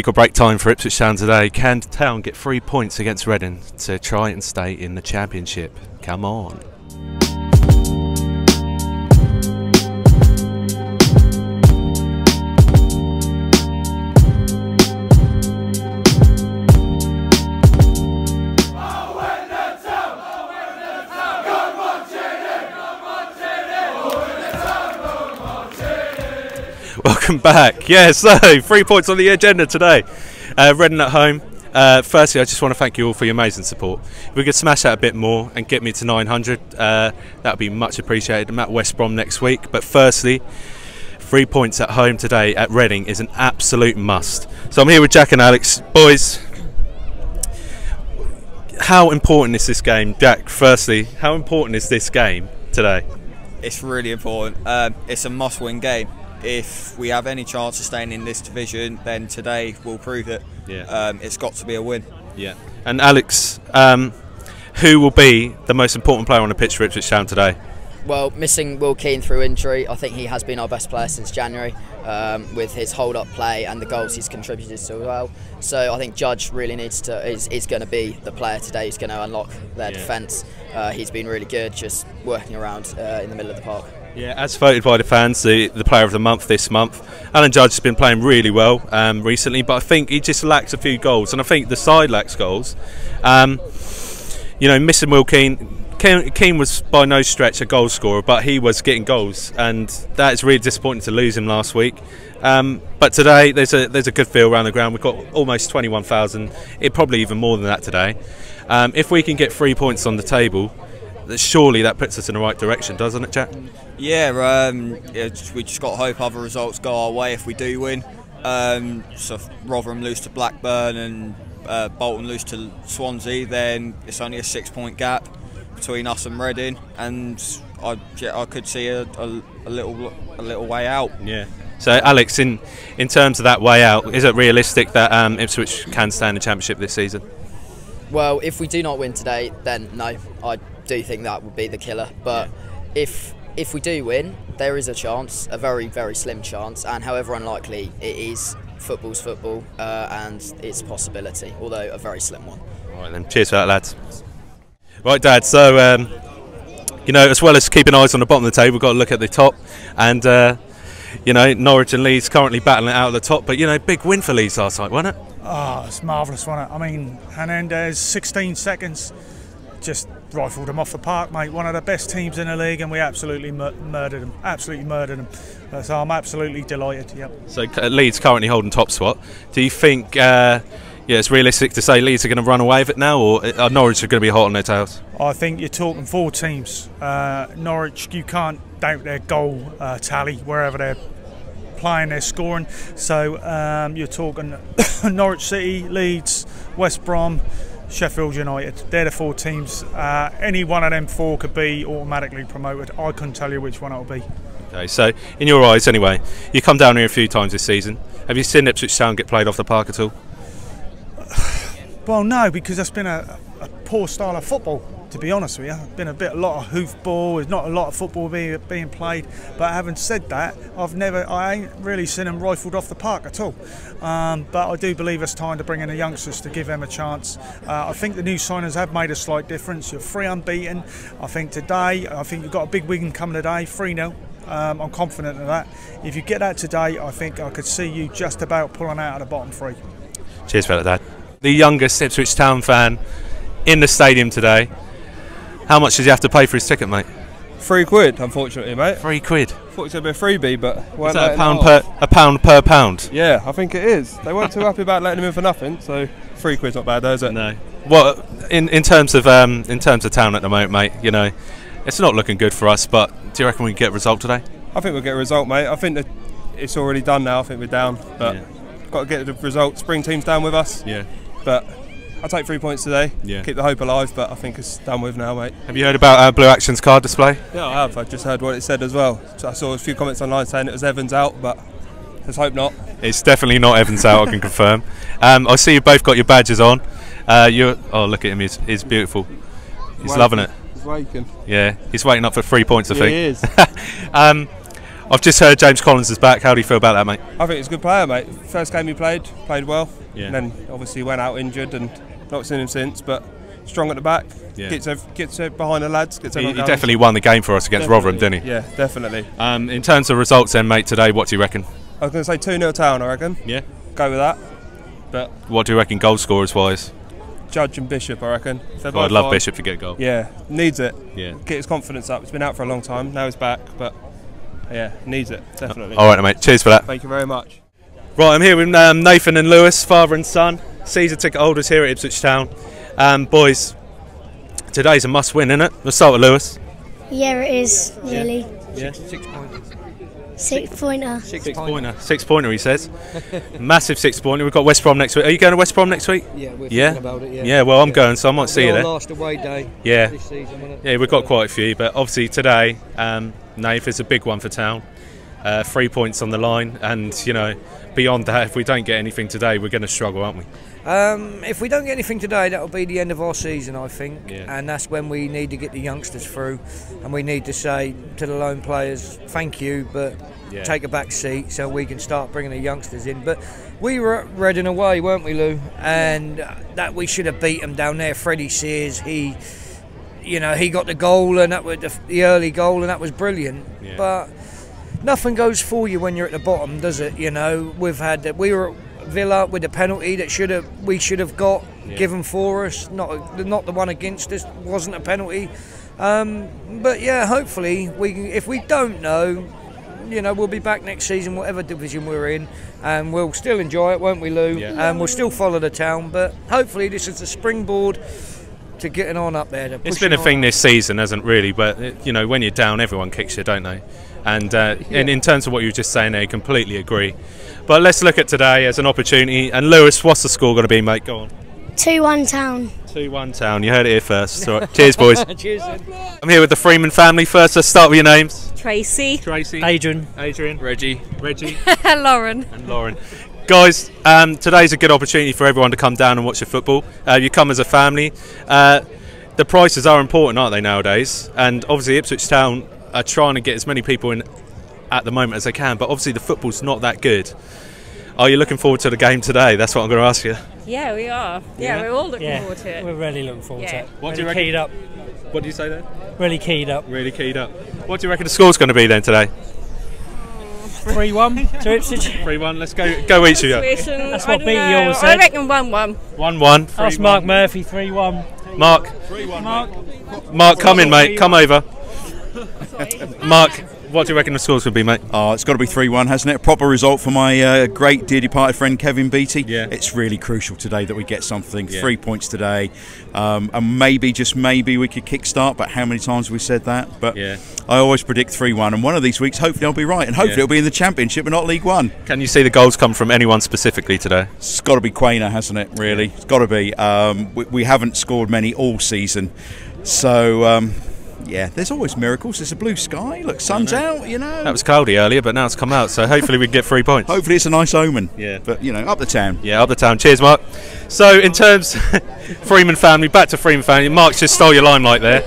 Make or break time for Ipswich Town today. Can Town get 3 points against Reading to try and stay in the Championship? Come on. Welcome back. Yeah, so 3 points on the agenda today. Reading at home. Firstly, I just want to thank you all for your amazing support. If we could smash that a bit more and get me to 900, that would be much appreciated. I'm at West Brom next week. But firstly, 3 points at home today at Reading is an absolute must. So I'm here with Jack and Alex. Boys, how important is this game? Jack, firstly, how important is this game today? It's really important. It's a must-win game. If we have any chance of staying in this division, then today will prove it. Yeah. It's got to be a win. Yeah. And Alex, who will be the most important player on the pitch for Ipswich Town today? Well, missing Will Keane through injury, I think he has been our best player since January, with his hold-up play and the goals he's contributed to as well. So I think Judge really needs to is going to be the player today who's going to unlock their defence. He's been really good, just working around in the middle of the park. Yeah, as voted by the fans, the player of the month this month. Alan Judge has been playing really well recently, but I think he just lacks a few goals, and I think the side lacks goals. You know, missing Will Keane. Keane was by no stretch a goal scorer, but he was getting goals, and that is really disappointing to lose him last week. But today there's a good feel around the ground. We've got almost 21,000, probably even more than that today. If we can get 3 points on the table, surely that puts us in the right direction, doesn't it, Jack? Yeah, we just got to hope other results go our way if we do win. So if Rotherham lose to Blackburn and Bolton lose to Swansea, then it's only a 6 point gap between us and Reading, and I could see a little way out. Yeah. So Alex, in terms of that way out, is it realistic that Ipswich can stay in the Championship this season? Well, if we do not win today, then no, I do think that would be the killer. But if we do win, there is a chance, a very, very slim chance, and however unlikely it is, football's football, and it's a possibility, although a very slim one. All right then, cheers for that, lads. Right, Dad, so you know, as well as keeping eyes on the bottom of the table, we've got to look at the top, and you know, Norwich and Leeds currently battling it out at the top, but you know, big win for Leeds last night, wasn't it? Oh, it's marvellous, wasn't it? I mean, Hernandez, 16 seconds, just rifled them off the park, mate. One of the best teams in the league, and we absolutely murdered them. Absolutely murdered them. So I'm absolutely delighted. Yep. So Leeds currently holding top spot. Do you think it's realistic to say Leeds are going to run away with it now, or are Norwich are going to be hot on their tails? I think you're talking 4 teams. Norwich, you can't doubt their goal tally wherever they're playing, they're scoring. So you're talking Norwich City, Leeds, West Brom, Sheffield United. They're the 4 teams. Any one of them 4 could be automatically promoted. I couldn't tell you which one it will be. Okay, so in your eyes anyway, you come down here a few times this season. Have you seen Ipswich Town get played off the park at all? Well, no, because that's been a poor style of football, to be honest with you. It's been a lot of hoofball. There's not a lot of football being played. But having said that, I ain't really seen them rifled off the park at all. But I do believe it's time to bring in the youngsters to give them a chance. I think the new signers have made a slight difference. You're 3 unbeaten. I think today, you've got a big win coming today, 3-0. I'm confident of that. If you get that today, I think I could see you just about pulling out of the bottom 3. Cheers for that, Dad. The youngest Ipswich Town fan in the stadium today. How much does he have to pay for his ticket, mate? £3, unfortunately, mate. £3. Thought it was going to be a freebie, but is that a pound per pound? Yeah, I think it is. They weren't too happy about letting him in for nothing, so £3's not bad, though, is it? No. Well, in terms of Town at the moment, mate, you know, it's not looking good for us. But do you reckon we can get a result today? I think we'll get a result, mate. I think that it's already done now. I think we're down, but got to get the result. Spring team's down with us. Yeah. But I'll take 3 points today. Yeah. Keep the hope alive, but I think it's done with now, mate. Have you heard about Blue Action's card display? Yeah, I have. I just heard what it said as well. So I saw a few comments online saying it was Evans out, but let's hope not. It's definitely not Evans out, I can confirm. I see you both got your badges on. Oh, look at him. He's beautiful. He's loving it. He's waking. Yeah, he's waiting up for 3 points, I think. He is. I've just heard James Collins is back. How do you feel about that, mate? I think he's a good player, mate. First game he played well. Yeah. And then obviously went out injured and not seen him since. But strong at the back. Yeah. Gets behind the lads. He definitely won the game for us against Rotherham, didn't he? Yeah, definitely. In terms of results, then, mate, today, what do you reckon? I was going to say 2-0 Town. I reckon. Yeah. Go with that. But what do you reckon, goal scorers wise? Judge and Bishop, I reckon. Oh, I'd love Bishop to get a goal. Yeah, needs it. Yeah. Get his confidence up. He's been out for a long time. Now he's back, but yeah, needs it definitely. All right, mate. Cheers for that. Thank you very much. Right, I'm here with Nathan and Lewis, father and son, season ticket holders here at Ipswich Town. Boys, today's a must-win, isn't it? Let's start with Lewis. Yeah, it is, really. Yeah. 6 pointers. 6 pointer. 6 pointer. 6 pointer, he says. Massive 6 pointer. We've got West Brom next week. Are you going to West Brom next week? Yeah, we're thinking about it. Yeah, well, I'm going, so I might see you there. Last away day. Yeah. This season, wasn't it? Yeah, we've got quite a few, but obviously today, Nath, is a big one for Town. 3 points on the line, and you know, beyond that, if we don't get anything today, we're going to struggle, aren't we? If we don't get anything today, that'll be the end of our season, I think. Yeah. And that's when we need to get the youngsters through, and we need to say to the lone players, thank you, but take a back seat so we can start bringing the youngsters in. But we were at Reading away, weren't we, Lou? And that we should have beat them down there. Freddie Sears, he got the goal, and that was the early goal, and that was brilliant. Yeah. But nothing goes for you when you're at the bottom, does it? You know, we were at Villa with the penalty that we should have got given for us. Not the one against us. Wasn't a penalty. But yeah, hopefully we can. If we don't know, you know, we'll be back next season, whatever division we're in, and we'll still enjoy it, won't we, Lou? Yeah. And we'll still follow the Town. But hopefully this is a springboard to getting on up there. It's been a thing this season, hasn't really? But you know, when you're down, everyone kicks you, don't they? And in terms of what you were just saying there, I completely agree. But let's look at today as an opportunity. And Lewis, what's the score going to be, mate? Go on. 2-1 Town. 2-1 Town. You heard it here first. All right. Cheers, boys. Cheers. I'm here with the Freeman family. First, let's start with your names. Tracy. Adrian. Reggie. Lauren. And Lauren. Guys, today's a good opportunity for everyone to come down and watch the football. You come as a family. The prices are important, aren't they, nowadays? And obviously Ipswich Town are trying to get as many people in at the moment as they can, but obviously the football's not that good. Are you looking forward to the game today? That's what I'm going to ask you. Yeah, we are. Yeah, we're all looking forward to it. We're really looking forward to it. What really do you reckon? Keyed up. What do you say there? Really keyed up. Really keyed up. What do you reckon the score's going to be then today? 3-1 to Ipswich. 3-1. Let's go each of you. That's what Beatty always said. I reckon 1-1. 1-1. That's Mark Murphy, 3-1. Mark. 3-1. Mark, come in, mate. Come over. Mark, what do you reckon the score's going to be, mate? Oh, it's got to be 3-1, hasn't it? A proper result for my great dear departed friend Kevin Beatty. Yeah. It's really crucial today that we get something. Yeah. 3 points today. And maybe, just maybe, we could kickstart, but how many times have we said that? But Yeah. I always predict 3-1, and one of these weeks, hopefully I'll be right, and hopefully it'll be in the Championship and not League One. Can you see the goals come from anyone specifically today? It's got to be Quainer, hasn't it, really? It's got to be. We haven't scored many all season. So, yeah, there's always miracles. There's a blue sky. Look, sun's out, you know. That was cloudy earlier, but now it's come out, so hopefully we can get 3 points. Hopefully it's a nice omen. Yeah. But, you know, up the Town. Yeah, up the Town. Cheers, Mark. So, in terms Freeman family, back to Freeman family. Mark just stole your limelight there.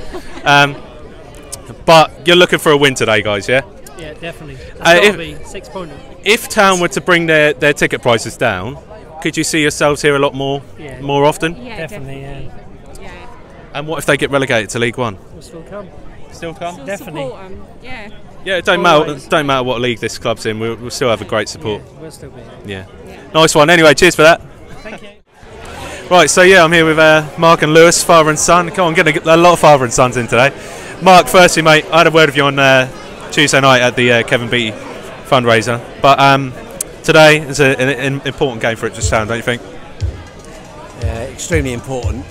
But you're looking for a win today, guys, yeah? Yeah, definitely. That's got to be 6 pointer. If Town were to bring their ticket prices down, could you see yourselves here a lot more often? Yeah, Definitely, yeah. And what if they get relegated to League One? We'll still come. Still come? Still Definitely. support 'em. Yeah. Yeah, it don't matter what league this club's in. We'll still have a great support. Yeah, we'll still be here. Yeah. Nice one. Anyway, cheers for that. Thank you. Right, so yeah, I'm here with Mark and Lewis, father and son. Come on, getting a lot of father and sons in today. Mark, firstly, mate, I had a word with you on Tuesday night at the Kevin Beatty fundraiser. But today is an important game for Ipswich Town, don't you think? Yeah, extremely important.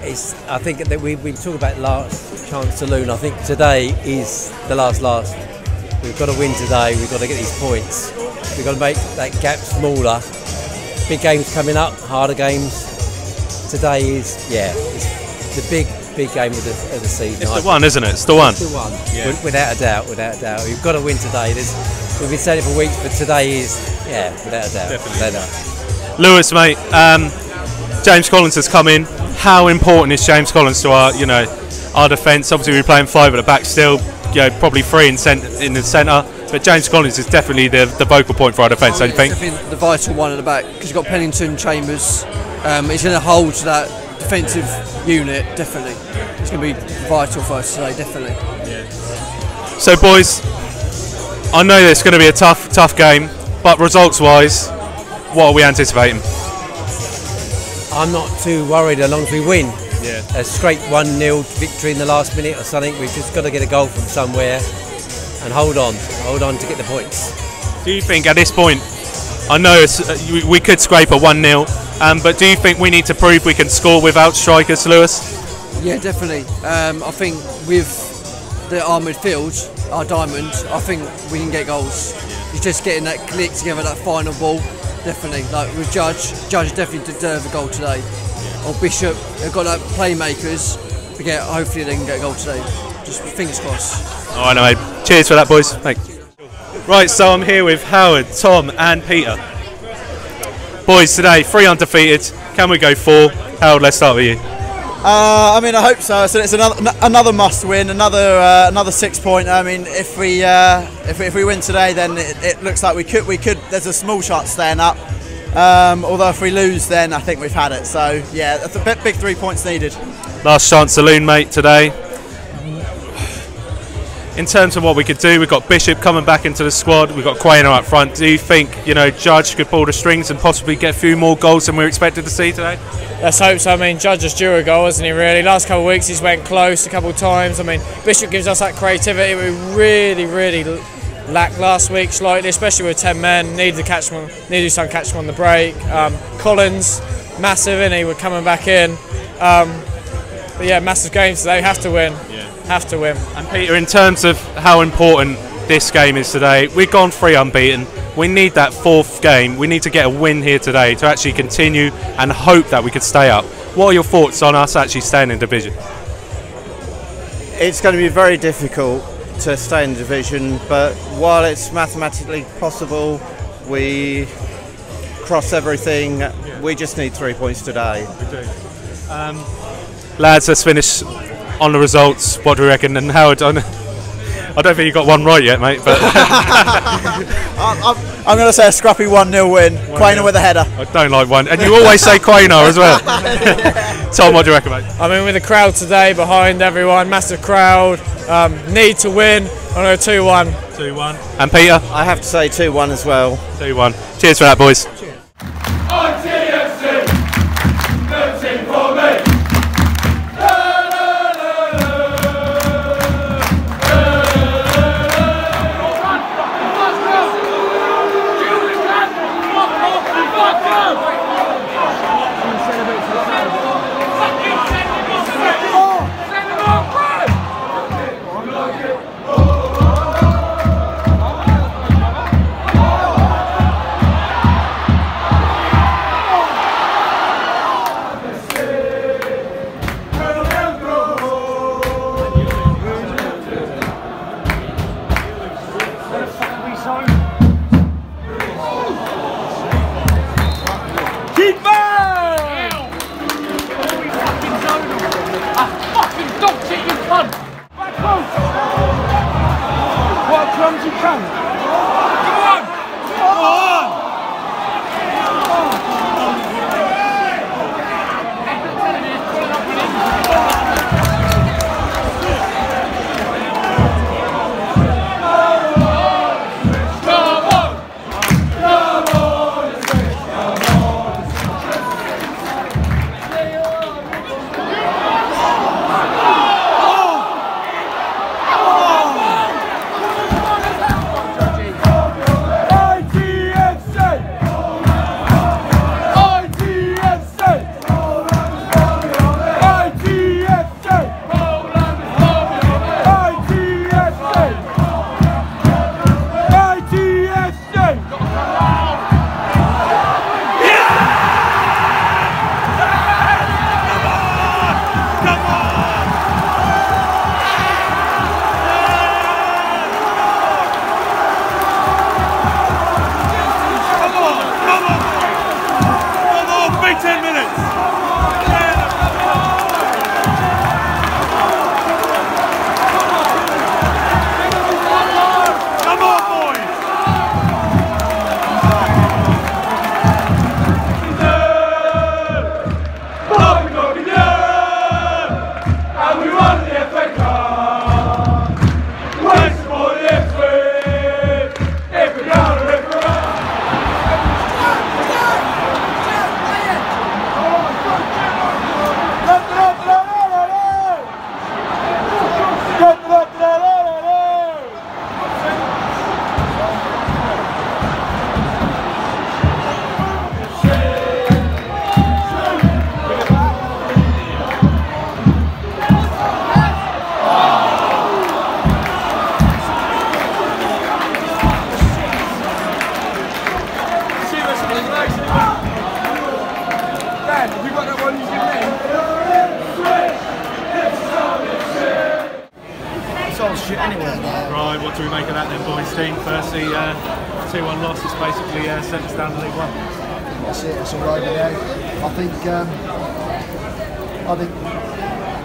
I think that we talk about last chance saloon. I think today is the last. We've got to win today. We've got to get these points. We've got to make that gap smaller. Big games coming up, harder games. Today is, it's the big game of the season. It's the one, isn't it? It's the one. It's the one, without a doubt. We've got to win today. We've been saying it for weeks, but today is, without a doubt. Definitely. Lewis, mate, James Collins has come in. How important is James Collins to our defence? Obviously, we're playing 5 at the back still. probably three in the centre. But James Collins is definitely the vocal point for our defence, don't you think? Definitely the vital one at the back, because you've got Pennington, Chambers. He's going to hold that defensive unit, definitely. It's going to be vital for us today, definitely. Yeah. So, boys, I know it's going to be a tough game, but results-wise, what are we anticipating? I'm not too worried as long as we win. Yeah. A straight 1-0 victory in the last minute or something. We've just got to get a goal from somewhere and hold on to get the points. Do you think at this point, I know we could scrape a 1-0, but do you think we need to prove we can score without strikers, Lewis? Yeah, definitely. I think with our midfield, our diamond, I think we can get goals. It's just getting that click together, that final ball, definitely. Like with Judge definitely deserve a goal today. Or Bishop, they've got that playmakers. Hopefully they can get a goal today. Just fingers crossed. Oh, I know, mate. Cheers for that, boys. Thanks. Right, so I'm here with Howard, Tom, and Peter. Boys, today 3 undefeated. Can we go 4? Howard, let's start with you. I mean, I hope so. So it's another must-win, another 6 point. I mean, if we win today, then it looks like we could. There's a small shot staying up. Although if we lose, then I think we've had it. So yeah, that's a big 3 points needed. Last chance saloon, mate, today. In terms of what we could do, we've got Bishop coming back into the squad. We've got Quainer up front. Do you think, Judge could pull the strings and possibly get a few more goals than we're expected to see today? Let's hope so. I mean, Judge is due a goal, isn't he, really? Last couple of weeks he's went close a couple of times. I mean, Bishop gives us that creativity we really lacked last week slightly, especially with 10 men. Need to do some catch them on the break. Collins, massive, isn't he? We're coming back in. But yeah, massive game today. Have to win. Yeah. Have to win. And Peter, in terms of how important this game is today, we've gone 3 unbeaten. We need that 4th game. We need to get a win here today to actually continue and hope that we could stay up. What are your thoughts on us actually staying in division? It's going to be very difficult to stay in division, but while it's mathematically possible, we cross everything. We just need 3 points today. We do. Lads, let's finish on the results. What do we reckon? And Howard, I don't think you got one right yet, mate. But I'm going to say a scrappy 1-0 win. Quainer with a header. I don't like one, and you always say Quainer as well. Tom, what do you reckon, mate? I mean, with the crowd today behind everyone, massive crowd, need to win. I'm going to go 2-1. 2-1. And Peter? I have to say 2-1 as well. 2-1. Cheers for that, boys. Cheers. should we make of that then, boys? Team, firstly, 2-1 loss is basically sent us down to League One. That's it. That's all over now. I think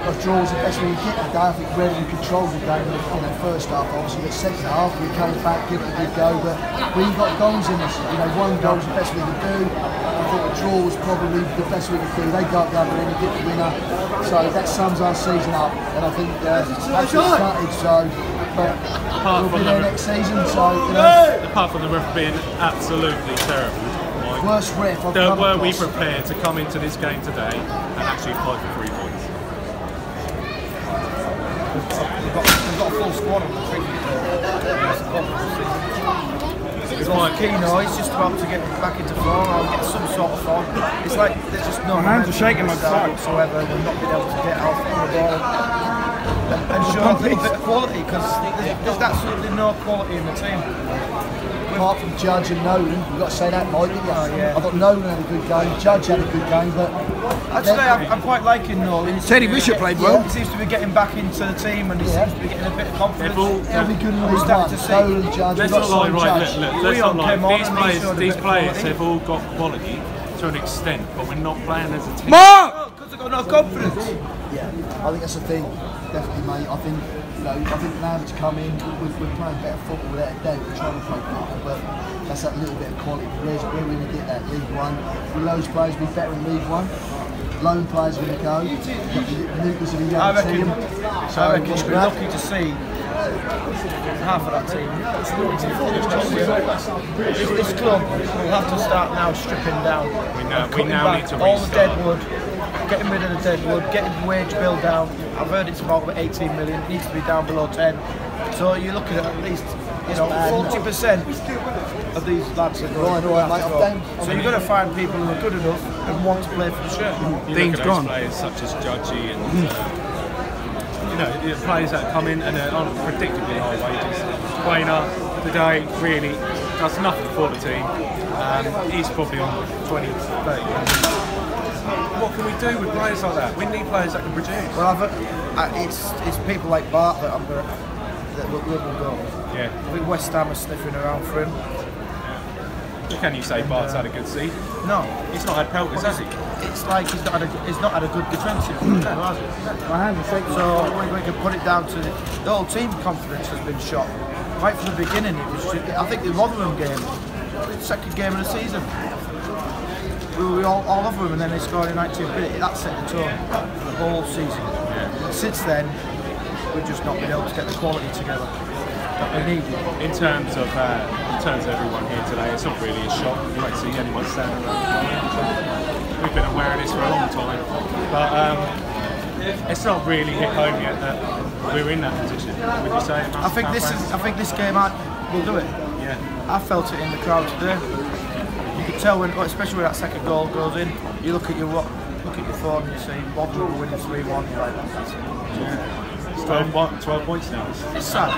a draw was the best we could get today. I think Reading controlled the game in the first half. Obviously, the second half we came back, give it a good go, but we got goals in us. You know, 1 goal was the best we could do. I thought a draw was probably the best we could do. They go up the other end and get the winner. So that sums our season up, and I think that's what started. So, but we'll be there next season. So, you know, apart from the ref being absolutely terrible. Worst ref I've come were we across. prepared to come into this game today and actually fight for 3 points? We've got a full squad on the team. It's like Keno, he's just about to get back into form or get some sort of form. It's like there's just no hands are shaking like that whatsoever. We've not been able to get off on the ball and show a little bit of quality, because there's absolutely no quality in the team. Apart from Judge and Nolan, you've got to say that, Mike, didn't you? I thought Nolan had a good game, Judge had a good game, but... Actually, I'm quite liking Nolan. Teddy Bishop played well. He seems to be getting back into the team, and he seems to be getting a bit of confidence. They'll be good in We're League starting One. to see. Nolan, Judge, Let's we've not got lie, Simon right, Judge. let's not lie. came on These and he players, showed a these bit of players quality. have all got quality to an extent, but we're not playing as a team. Because they've got no confidence. Yeah, I think that's the thing, definitely, mate. I think, you know, now to come in, we're playing better football without a doubt. We're trying to play football, but that's that little bit of quality. Where are we going to get that? League One. Will those players be better in League One? Loan players are going to go. Lucas will be I going to see reckon, them. I reckon you'll be lucky to see half of that team. This club will have to start now stripping down. We now need to all the restart. dead wood, getting rid of the dead wood, getting the wage bill down. I've heard it's about 18 million. It needs to be down below 10. So you're looking at least, you know, 40% of these lads are going to have to go. So you've got to find people who are good enough and want to play for the shirt. You look at those players such as Judgy and you know, the players that come in and are on predictably high wages. Wayner today really does nothing for the team. He's probably on 20, 30. What can we do with players like that? We need players that can produce. Well, it's people like Bart that will go. Yeah. I think West Ham are sniffing around for him. Can you say Bart's had a good season? No, he's not had pelters, has he? It's like he's not had a good defensive now, has he? So we can put it down to the whole team's confidence has been shot right from the beginning. It was just, I think the Rotherham game, the second game of the season, we were all over them, and then they scored in 19 minutes. That set the tone for the whole season. Yeah. Since then, we've just not been able to get the quality together that we need. In terms of everyone here today, it's not really a shock. You won't see anyone standing around. We've been aware of this for a long time, but it's not really hit home yet that we're in that position. Would you say? I think this game will do it. Yeah. I felt it in the crowd today. You could tell when, especially when that second goal goes in. You look at your phone and you see Rotherham winning 3-1. Like, that's it. Yeah. 12 points now. It's sad.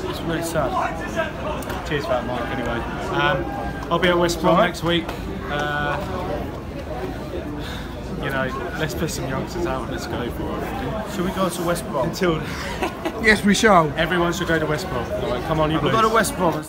It's really sad. Cheers for that, Mike. Anyway, I'll be at West Brom next week. You know, let's put some youngsters out and let's go for it. Should we go to West Brom? Until Yes, we shall. Everyone should go to West Brom. All right, come on, you We'll Blues. go to West Brom.